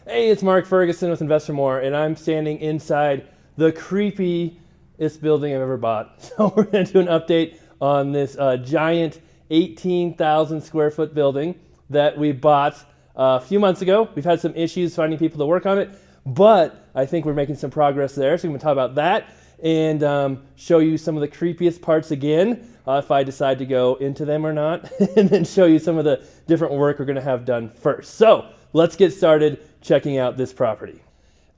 Hey, it's Mark Ferguson with Investor More, and I'm standing inside the creepiest building I've ever bought. So we're going to do an update on this giant 18,000 square foot building that we bought a few months ago. We've had some issues finding people to work on it, but I think we're making some progress there. So we're going to talk about that and show you some of the creepiest parts again, if I decide to go into them or not, and then show you some of the different work we're going to have done first. So let's get started checking out this property.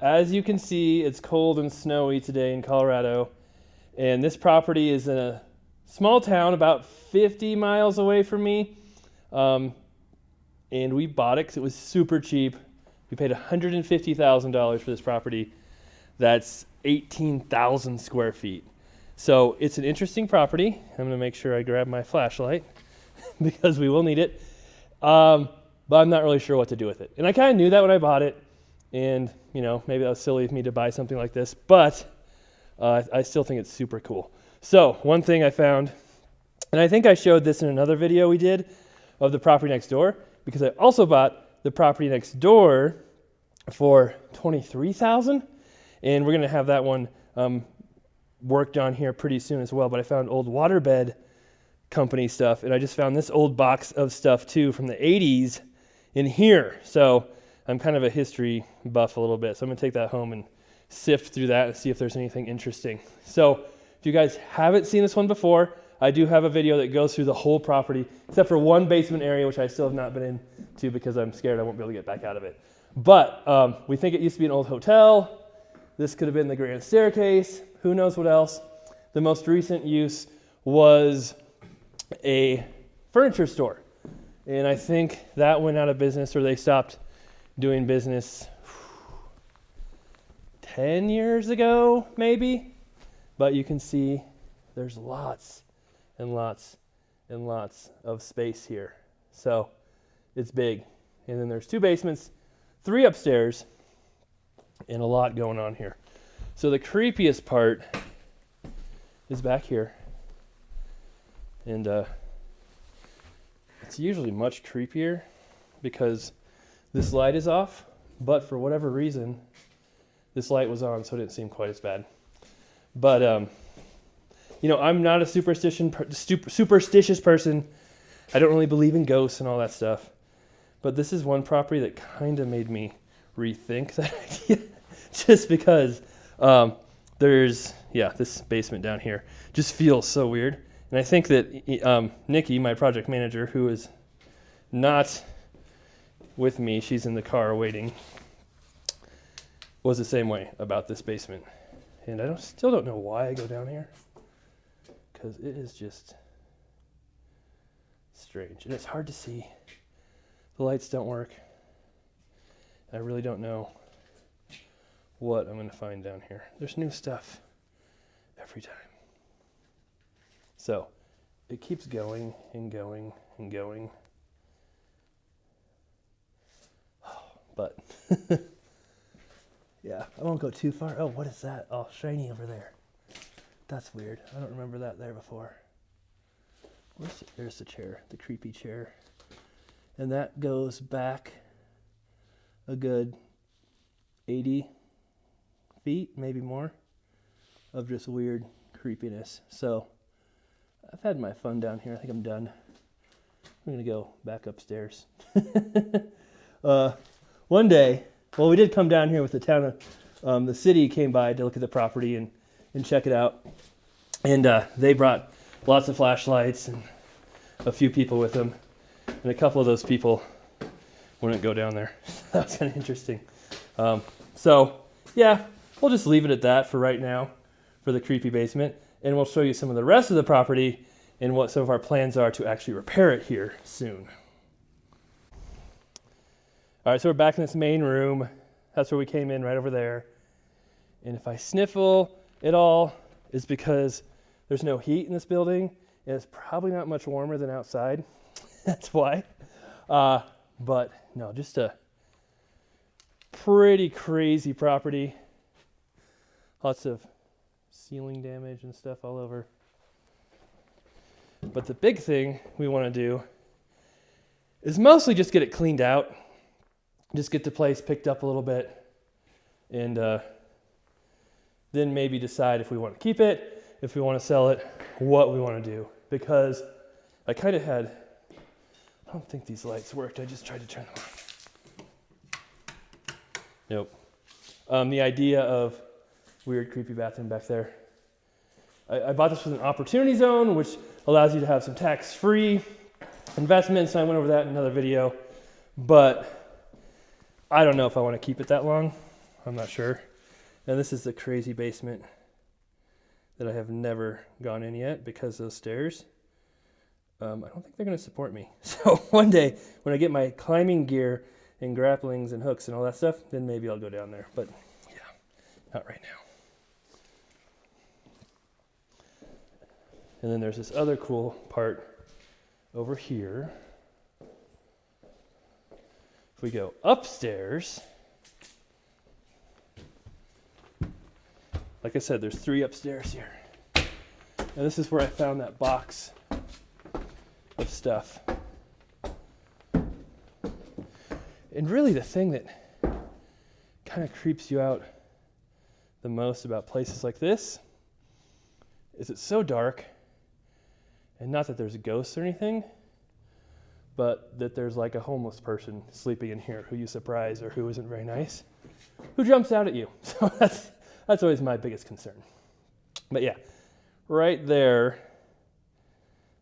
As you can see, it's cold and snowy today in Colorado, and this property is in a small town about 50 miles away from me, and we bought it because it was super cheap. We paid $150,000 for this property. That's 18,000 square feet. So it's an interesting property. I'm going to make sure I grab my flashlight because we will need it. But I'm not really sure what to do with it. And I kind of knew that when I bought it. And, you know, maybe that was silly of me to buy something like this. But I still think it's super cool. So one thing I found, and I think I showed this in another video we did of the property next door, because I also bought the property next door for $23,000. And we're going to have that one worked on here pretty soon as well. But I found old waterbed company stuff. And I just found this old box of stuff, too, from the 80s in here. So I'm kind of a history buff a little bit. So I'm going to take that home and sift through that and see if there's anything interesting. So if you guys haven't seen this one before, I do have a video that goes through the whole property, except for one basement area, which I still have not been into because I'm scared I won't be able to get back out of it. But we think it used to be an old hotel. This could have been the grand staircase. Who knows what else? The most recent use was a furniture store. And I think that went out of business, or they stopped doing business 10 years ago, maybe. But you can see there's lots and lots and lots of space here. So it's big. And then there's 2 basements, 3 upstairs, and a lot going on here. So the creepiest part is back here. And it's usually much creepier because this light is off, but for whatever reason, this light was on, so it didn't seem quite as bad. But, you know, I'm not a superstitious person. I don't really believe in ghosts and all that stuff. But this is one property that kind of made me rethink that idea, just because there's, this basement down here just feels so weird. And I think that Nikki, my project manager, who is not with me, she's in the car waiting, was the same way about this basement. And I still don't know why I go down here, because it is just strange. And it's hard to see. The lights don't work. I really don't know what I'm going to find down here. There's new stuff every time. So it keeps going and going and going. But yeah, I won't go too far. Oh, what is that? Oh, shiny over there. That's weird. I don't remember that there before. There's the chair, the creepy chair. And that goes back a good 80 feet, maybe more, of just weird creepiness. So I've had my fun down here. I think I'm done. I'm going to go back upstairs. One day, well, we did come down here with the town of, the city came by to look at the property and check it out. And they brought lots of flashlights and a few people with them. And a couple of those people wouldn't go down there. That was kind of interesting. So, yeah, we'll just leave it at that for right now for the creepy basement. And we'll show you some of the rest of the property and what some of our plans are to actually repair it here soon. All right, so we're back in this main room. That's where we came in, right over there. And if I sniffle at all, it's because there's no heat in this building, and it's probably not much warmer than outside. That's why. But no, just a pretty crazy property. Lots of ceiling damage and stuff all over. But the big thing we want to do is mostly just get it cleaned out just get the place picked up a little bit, and then maybe decide if we want to keep it, if we want to sell it, what we want to do. Because I kind of had, I don't think these lights worked. I just tried to turn them on. Nope. The idea of weird, creepy bathroom back there. I bought this with an opportunity zone, which allows you to have some tax-free investments. I went over that in another video, but I don't know if I want to keep it that long. I'm not sure. And this is the crazy basement that I have never gone in yet because of those stairs. I don't think they're going to support me. So one day when I get my climbing gear and grapplings and hooks and all that stuff, then maybe I'll go down there. But yeah, not right now. And then there's this other cool part over here. If we go upstairs, like I said, there's 3 upstairs here. And this is where I found that box of stuff. And really the thing that kind of creeps you out the most about places like this is it's so dark. And not that there's ghosts or anything, but that there's like a homeless person sleeping in here who you surprise or who isn't very nice, who jumps out at you. So that's always my biggest concern. But yeah, right there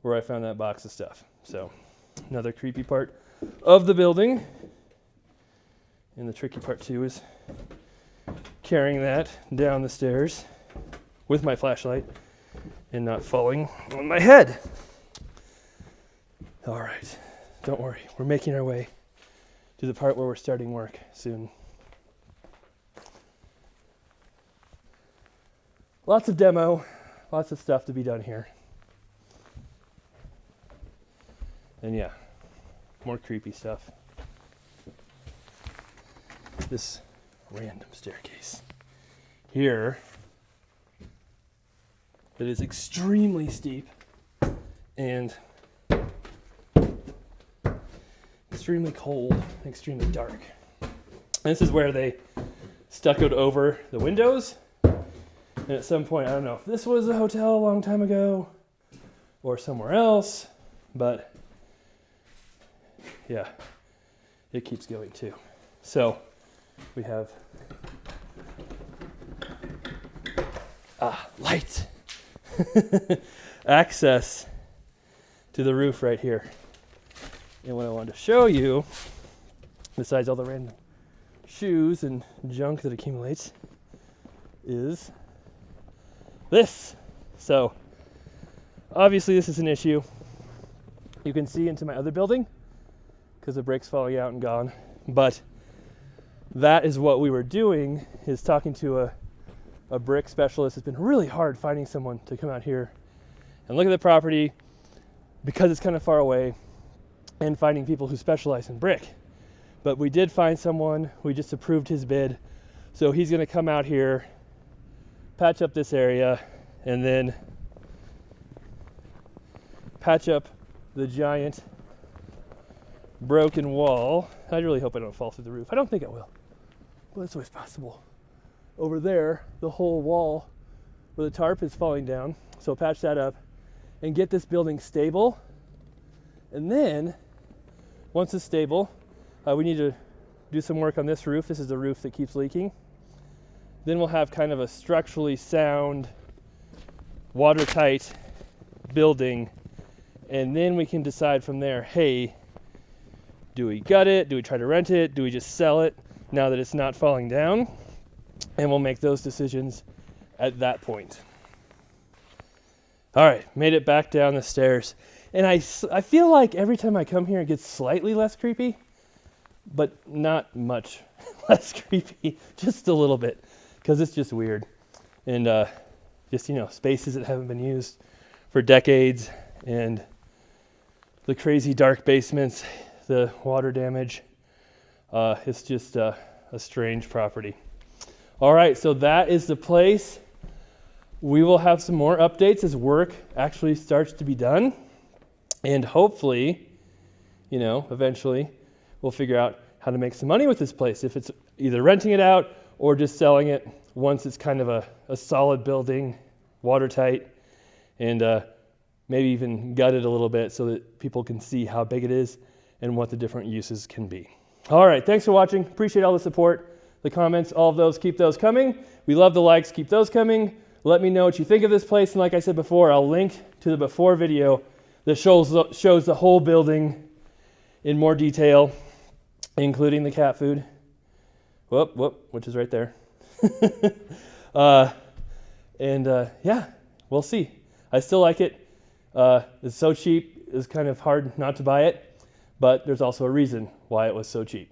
where I found that box of stuff. So another creepy part of the building. And the tricky part too is carrying that down the stairs with my flashlight and not falling on my head. All right, don't worry. We're making our way to the part where we're starting work soon. Lots of demo, lots of stuff to be done here. And yeah, more creepy stuff. This random staircase here. It is extremely steep and extremely cold, extremely dark. And this is where they stuccoed over the windows. And at some point, I don't know if this was a hotel a long time ago or somewhere else, but yeah, it keeps going too. So we have light. Access to the roof right here. And what I wanted to show you, besides all the random shoes and junk that accumulates, is this. So obviously this is an issue. You can see into my other building because the brick's falling out and gone. But that is what we were doing, is talking to a brick specialist. It's been really hard finding someone to come out here and look at the property because it's kind of far away, and finding people who specialize in brick. But we did find someone. We just approved his bid. So he's going to come out here, patch up this area, and then patch up the giant broken wall. I really hope I don't fall through the roof. I don't think I will, but it's always possible. Over there, the whole wall where the tarp is falling down. So patch that up and get this building stable. And then once it's stable, we need to do some work on this roof. This is the roof that keeps leaking. Then we'll have kind of a structurally sound, watertight building. And then we can decide from there, hey, do we gut it? Do we try to rent it? Do we just sell it now that it's not falling down? And we'll make those decisions at that point. All right, made it back down the stairs. And I feel like every time I come here, it gets slightly less creepy, but not much less creepy, just a little bit, because it's just weird. And just, spaces that haven't been used for decades, and the crazy dark basements, the water damage. It's just a strange property. All right, so that is the place. We will have some more updates as work actually starts to be done. And hopefully, eventually we'll figure out how to make some money with this place, if it's either renting it out or just selling it once it's kind of a solid building, watertight, and maybe even gut it a little bit so that people can see how big it is and what the different uses can be. All right, thanks for watching. Appreciate all the support, the comments, all of those. Keep those coming. We love the likes. Keep those coming. Let me know what you think of this place. And like I said before, I'll link to the before video that shows the whole building in more detail, including the cat food. Which is right there. Yeah, we'll see. I still like it. It's so cheap, it's kind of hard not to buy it, but there's also a reason why it was so cheap.